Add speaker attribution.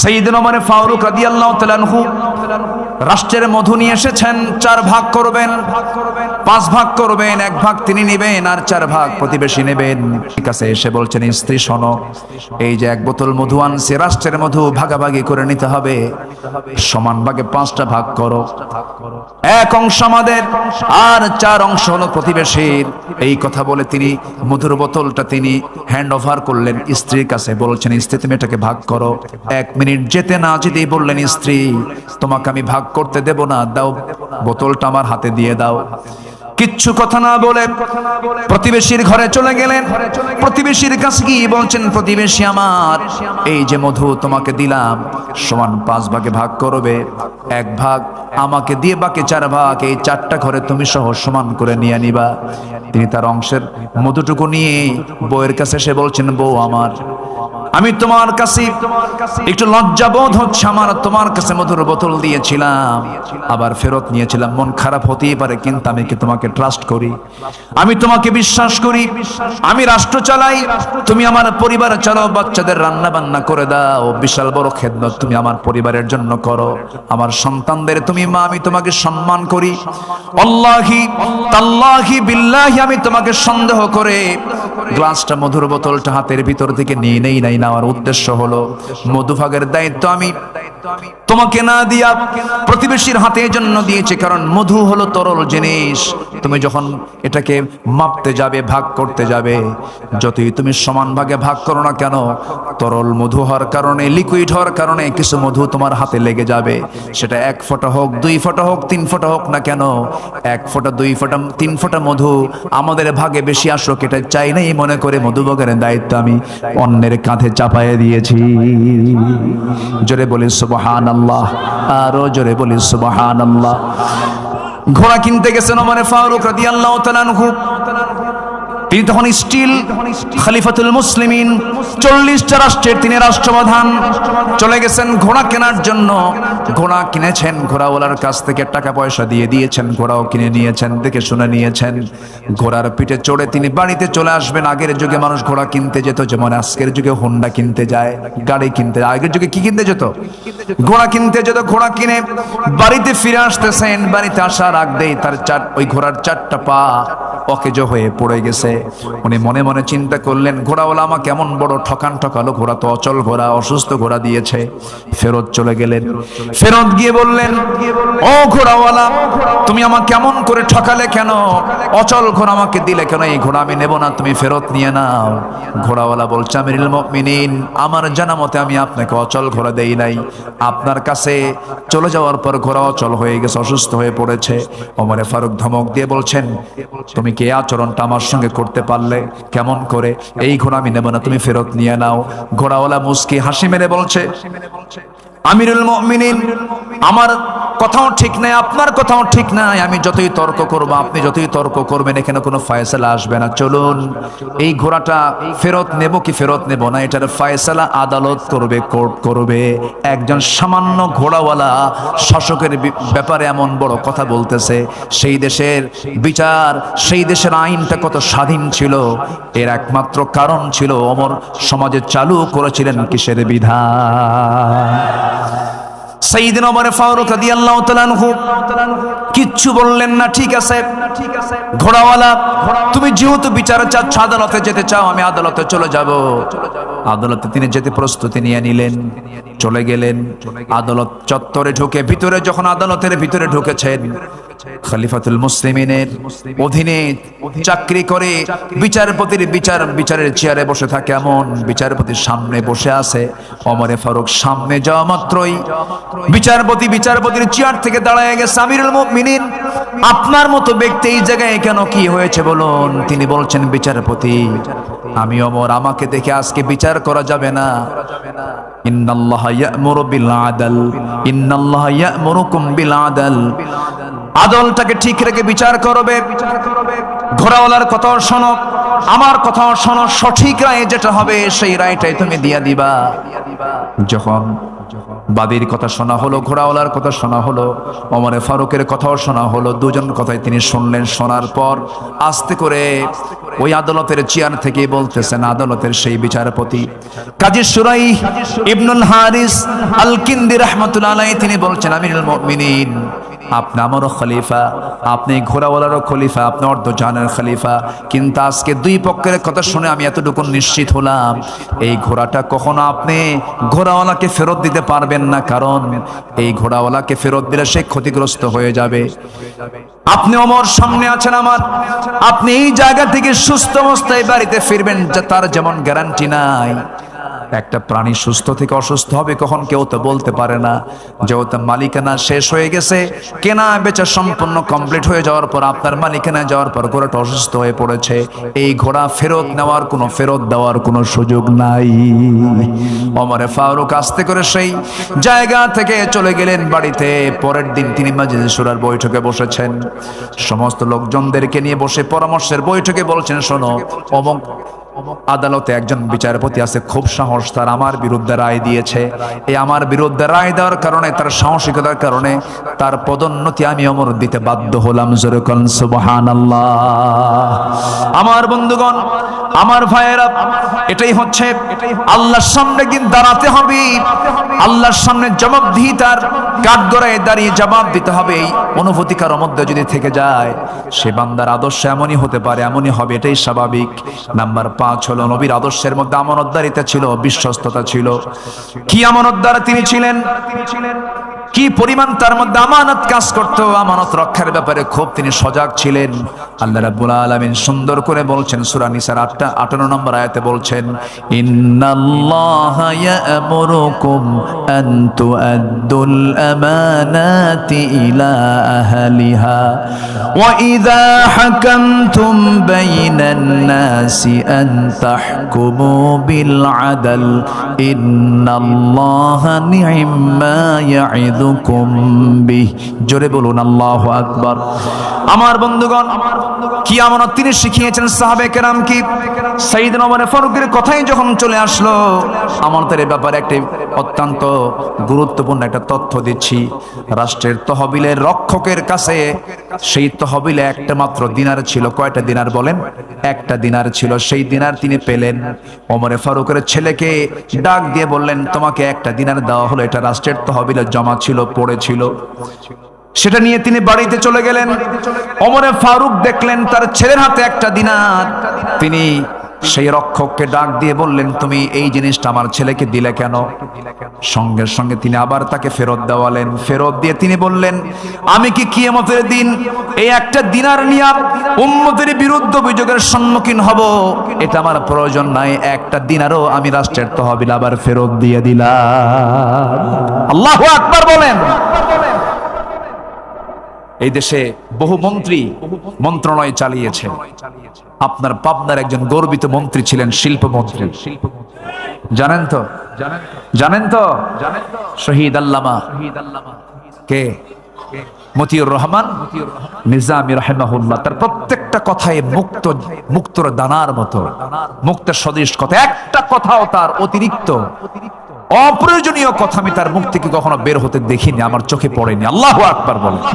Speaker 1: সাইয়েদনা ওমর ফারুক রাদিয়াল্লাহু তাআলা আনহু রাষ্ট্রের মধু নিয়ে এসেছেন, 4 ভাগ করবেন, 5 ভাগ করবেন, 1 ভাগ তিনি নেবেন আর 4 ভাগ প্রতিবেশী নেবেন। ঠিক আছে, এসে বলছেন, স্ত্রী শোনো, এই যে 1 বোতল মধু আনছে, রাষ্ট্রের মধু ভাগাভাগি করে নিতে হবে, সমান ভাগে 5টা ভাগ করো, 1 অংশ আমাদের আর 4 অংশ হলো প্রতিবেশীর। এই কথা বলে তিনি মধুর বোতলটা তিনি হ্যান্ড ওভার করলেন স্ত্রীর কাছে, বলছেন, স্ত্রী তুমি এটাকে ভাগ করো। 1 মিনিট যেতে না যেতেই বললেন, স্ত্রী তোমাকে আমি ভাগ করতে দেব না, দাও বোতলটা আমার হাতে দিয়ে দাও। কিচ্ছু কথা না বলে প্রতিবেশীর ঘরে চলে গেলেন। প্রতিবেশীর কাছে গিয়ে বলছেন, প্রতিবেশী আমার, এই যে মধু তোমাকে দিলাম, সমান 5 ভাগে ভাগ করবে, 1 ভাগ আমাকে দিয়ে বাকি 4 ভাগ এই 4টা ঘরে তুমি সহ সমান করে নিয়ে নিবা। তিনি তার অংশের মধুটুকু নিয়ে বউয়ের কাছে এসে বলছেন, বউ আমার, আমি তোমার কাছে একটু লজ্জাবোধ হচ্ছে, আমার তোমার কাছে মধুর বোতল দিয়েছিলাম, আবার ফেরত নিয়েছিলাম, মন খারাপ হতেই পারে, কিন্তু আমি কি তোমাকে ট্রাস্ট করি, আমি তোমাকে বিশ্বাস করি, আমি রাষ্ট্র চালাই, তুমি আমার পরিবার চালাও, বাচ্চাদের রান্না বান্না করে দাও, বিশাল বড় খেদমত তুমি আমার পরিবারের জন্য করো, আমার সন্তানদের তুমি মা, আমি তোমাকে সম্মান করি, আল্লাহি তাল্লাহি বিল্লাহি আমি তোমাকে সন্দেহ করে গ্লাসটা মধুর বোতলটা হাতের ভিতর থেকে নিয়ে নেই নাই। নেওয়ার উদ্দেশ্য হলো মধুভাগের দায়িত্ব আমি তোমাকে না দিয়া প্রতিবেশীর হাতে জন্য দিয়েছি, কারণ মধু হলো তরল জিনিস, তুমি যখন এটাকে মাপতে যাবে, ভাগ করতে যাবে, যতই তুমি সমান ভাগে ভাগ করো না কেন, তরল মধু হওয়ার কারণে, লিকুইড হওয়ার কারণে কিছু মধু তোমার হাতে লেগে যাবে, সেটা 1 ফোঁটা হোক, 2 ফোঁটা হোক, 3 ফোঁটা হোক না কেন, 1 ফোঁটা, 2 ফোঁটা, 3 ফোঁটা মধু আমাদের ভাগে বেশি আসুক, এটা চাই নাই মনে করে মধুভাগের দায়িত্ব আমি অন্যের কাঁধে চাপাইয়ে দিয়েছি। জোরে বলি সুবহানাল্লাহ, আরো জোরে বলি সুবহানাল্লাহ। ঘোড়া কিনতে গেছেন ওমর ফারুক রাদিয়াল্লাহু তাআলা আনহু, তিনি তখন স্টিল খলিফাতুল মুসলিমিন, 40টা রাষ্ট্রের তিনি রাষ্ট্রপ্রধান। চলে গেছেন ঘোড়া কেনার জন্য, ঘোড়া কিনেছেন, ঘোড়াওয়ালার কাছ থেকে টাকা পয়সা দিয়ে দিয়েছেন, ঘোড়াও কিনে নিয়েছেন, দেখে শুনে নিয়েছেন, ঘোড়ার পিঠে চড়ে তিনি বাড়িতে চলে আসবেন। আগের যুগে মানুষ ঘোড়া কিনতে যেত, যেমন আজকের যুগে হোন্ডা কিনতে যায়, গাড়ি কিনতে যায়, আগের যুগে কি কিনতে যেত? ঘোড়া কিনতে যেত। ঘোড়া কিনে বাড়িতে ফিরে আসতেছেন, বাড়িতে আসার আগ দিয়ে তার ওই ঘোড়ার 4টা পা অকেজো হয়ে পড়ে গেছে। উনি মনে মনে চিন্তা করলেন, ঘোড়াওয়ালা আমাকে কেমন বড় ঠকান ঠকালো, ঘোড়া তো অচল ঘোড়া, অসুস্থ ঘোড়া দিয়েছে। ফেরত চলে গেলেন, ফেরত গিয়ে বললেন, ও ঘোড়াওয়ালা, তুমি আমাকে কেমন করে ঠকালে কেন, অচল ঘোড়া আমাকে দিলে কেন, এই ঘোড়া আমি নেব না, তুমি ফেরত নিয়ে নাও। ঘোড়াওয়ালা বলছে, আমিরুল মুমিনিন, আমার জানা মতে আমি আপনাকে অচল ঘোড়া দেই নাই, আপনার কাছে চলে যাওয়ার পর ঘোড়া অচল হয়ে গেছে, অসুস্থ হয়ে পড়েছে। ওমর ফারুক ধমক দিয়ে বলছেন, তুমি কি আচরণটা আমার সঙ্গে করতে পারলে, কেমন করে, এই ঘোড়া আমি নেব না, তুমি ফেরত নিয়ে নাও। ঘোড়াওয়ালা মুস্কি হাসি মেরে বলছে, আমিরুল মুমিনিন, আমার কথাও ঠিক নাই, আপনার কথাও ঠিক নাই, আমি যতই তর্ক করব, আপনি যতই তর্ক করবেন, এখানে কোনো ফয়সালা আসবে না, চলুন এই ঘোড়াটা ফেরত নেব কি ফেরত নেব না, এটার ফয়সালা আদালত করবে, কোর্ট করবে। একজন সামান্য ঘোড়াওয়ালা শাসকের ব্যাপারে এমন বড় কথা বলতেছে, সেই দেশের বিচার, সেই দেশের আইনটা কত স্বাধীন ছিল, এর একমাত্র কারণ ছিল ওমর সমাজে চালু করেছিলেন কিসের বিধান। সাইয়েদনা ওমর ফারুক রাদিয়াল্লাহু তাআলা আনহু কিচ্ছু বললেন না। ঠিক আছে ঘোড়াওয়ালা, তুমি যেহেতু বিচারে চাচ্ছ, আদালতে যেতে চাও, আমি আদালতে চলে যাব। আদালতে তিনি যেতে প্রস্তুতি নিয়ে নিলেন, চলে গেলেন। আদালত চত্বরে ঢুকে ভিতরে, যখন আদালতের ভিতরে ঢুকেছেন, খলিফাতুল মুসলিমিনের অধীনে চাকরি করে বিচারের চেয়ারে বসে থাকে এমন বিচারপতির সামনে বসে আছে ওমর ফারুক। সামনে যাওয়া মাত্রই বিচারপতির চেয়ার থেকে দাঁড়ায় গেছে, আমিরুল মুমিনিন, আপনার মতো ব্যক্তি এই জায়গায় কেন, কি হয়েছে বলুন। তিনি বলছেন, বিচারপতি, আমি ওমর, আমাকে দেখে আজকে বিচার করা যাবে না। ইন্নাল্লাহা ইয়া'মুরু বিল আদল, ইন্নাল্লাহা ইয়া'মুরুকুম বিল আদল, আদলটাকে ঠিক রেখে বিচার করবে। ঘোড়াওয়ালার কথাও শোনো, আমার কথাও শোনো, সঠিক রায় যেটা হবে সেই রায়টাই তুমি দিয়া দিবা। যখন বাদীর কথা শোনা হলো, ঘোড়াওয়ালার কথা শোনা হলো, ওমরে ফারুকের কথাও শোনা হলো। দুজন কথাই তিনি শুনলেন। শোনার পর আস্তে করে ওই আদালতের চেয়ার থেকে বলতেছেন, আদালতের সেই বিচারপতি কাজী শুরাইহ ইবনুল হারিস আল কিন্দি রাহমাতুল্লাহ আলাইহি তিনি বলছেন, আমিরুল মুমিনিন, আপনি আমারও খলিফা, আপনি ঘোড়াওয়ালারও খলিফা, আপনি অর্ধজাহানের খলিফা, কিন্তু আজকে দুই পক্ষের কথা শুনে আমি এতটুকু নিশ্চিত হলাম, এই ঘোড়াটা কখনো আপনি ঘোড়াওয়ালাকে ফেরত দিতে পারবেন না, কারণ এই ঘোড়াওয়ালাকে ফেরত দিলে সে ক্ষতিগ্রস্ত হয়ে যাবে। আপনি ওমর সামনে আছেন আমার, আপনি এই জায়গা থেকে সুস্থ অবস্থায় বাড়িতে ফিরবেন, তার যেমন গ্যারান্টি নাই। একটা প্রাণী সুস্থ থেকে অসুস্থ হবে কখন কেউ তো বলতে পারে না। যেহেতু মালিকানা শেষ হয়ে গেছে, কেনা বেচা সম্পূর্ণ কমপ্লিট হয়ে যাওয়ার পর, আপনার মালিকানা যাওয়ার পর ঘোড়াটা অসুস্থ হয়ে পড়েছে, এই ঘোড়া ফেরত নেওয়ার কোনো, ফেরত দেওয়ার কোনো সুযোগ নাই। ওমরে ফারুক আস্তে করে সেই জায়গা থেকে চলে গেলেন বাড়িতে। পরের দিন তিনি মাজলিসে শুরার বৈঠকে বসেছেন, সমস্ত লোকজনদেরকে নিয়ে বসে পরামর্শের বৈঠকে বলছেন, শোনো, অমুক আদালতে একজন বিচারপতি আছে, খুব সাহস, তার আমার বিরুদ্ধে রায় দিয়েছে। এই আমার বিরুদ্ধে রায় দেওয়ার কারণে, তার সাহসিকতার কারণে তার পদোন্নতি আমি ওমর দিতে বাধ্য হলাম। জোরে কোন সুবহানাল্লাহ। আমার বন্ধুগণ, আমার ভাইয়েরা, এটাই হচ্ছে আল্লাহর সামনে কিন্তু দাঁড়াতে হবে, আল্লাহর সামনে জবাবদিহিতার কাঠগড়ায় দাঁড়িয়ে জবাব দিতে হবে। এই অনুভূতি কারোর মধ্যে যদি থেকে যায়, সে বান্দার আদর্শ এমনই হতে পারে, এমনই হবে, এটাই স্বাভাবিক। নাম্বার 5 হলো, নবীর আদর্শের মধ্যে আমানতদারিতা ছিল, বিশ্বস্ততা ছিল। কি আমানতদার তিনি ছিলেন, কি পরিমাণ তার মধ্যে আমানত কাজ করত, আমানত রক্ষার ব্যাপারে খুব তিনি সজাগ ছিলেন। আল্লাহ রাব্বুল আলামিন সুন্দর করে বলছেন, সূরা নিসার 58 নম্বর আয়াতে বলছেন, ইন্নাল্লাহা ইয়া'মুরুকুম আন তুআদ্দুল আমানাতি ইলা আহলিহা ওয়া ইযা হাকামতুম বাইনান নাসি আন তাহকুমু বিল আদল ইন্নাল্লাহা নি'মা ইয়া'iদু। জোরে বলুন আল্লাহু আকবার। আমার বন্ধুগণ, কি আমানত তিনি শিখিয়েছেন সাহাবে কেরাম কি। সাইয়েদনা ওমর ফারুকের কথাই যখন চলে আসলো, আমানতের ব্যাপারে একটি অত্যন্ত গুরুত্বপূর্ণ একটা তথ্য দিচ্ছি। রাষ্ট্রের তহবিলের রক্ষকের কাছে সেই তহবিলে একটা মাত্র দিনার ছিল। কয়টা দিনার বলেন? একটা দিনার ছিল। সেই দিনার তিনি পেলেন। ওমর ফারুকের ছেলেকে ডাক দিয়ে বললেন, তোমাকে একটা দিনার দেওয়া হলো, এটা রাষ্ট্রের তহবিলে জমা ছিল, পড়েছিল। সেটা নিয়ে তিনি বাড়িতে চলে গেলেন। ওমর ফারুক দেখলেন তার ছেলের হাতে একটা দিনার। তিনি সেই রক্ষককে ডাক দিয়ে বললেন, তুমি এই জিনিসটা আমার ছেলেকে দিলে কেন? সঙ্গে সঙ্গে তিনি আবার তাকে ফেরত দেওয়ালেন। ফেরত দিয়ে তিনি বললেন, আমি কি কিয়ামতের দিন এই একটা দিনার নিয়ে উম্মতের বিরুদ্ধে অভিযোগের সম্মুখীন হব? এটা আমার প্রয়োজন নাই। একটা দিনারও আমি রাষ্ট্রের তহবিল আবার ফেরত দিয়ে দিলাম। আল্লাহু আকবার বলেন। এই দেশে বহু মন্ত্রী মন্ত্রণালয় চালিয়েছে। আপনার পাবনার একজন গর্বিত মন্ত্রী ছিলেন, শিল্পমন্ত্রী। জানেন তো? জানেন তো? শহীদ আল্লামা কে? মতিউর রহমান নিজামী রাহিমাহুল্লাহ। তার প্রত্যেকটা কথায় মুক্তর দানার মতো, মুক্তের সদৃশ কথা। একটা কথাও তার অতিরিক্ত অপ্রয়োজনীয় কথা আমি তার মুখ থেকে কখনো বের হতে দেখিনি, আমার চোখে পড়েনি। আল্লাহু আকবার বলেন।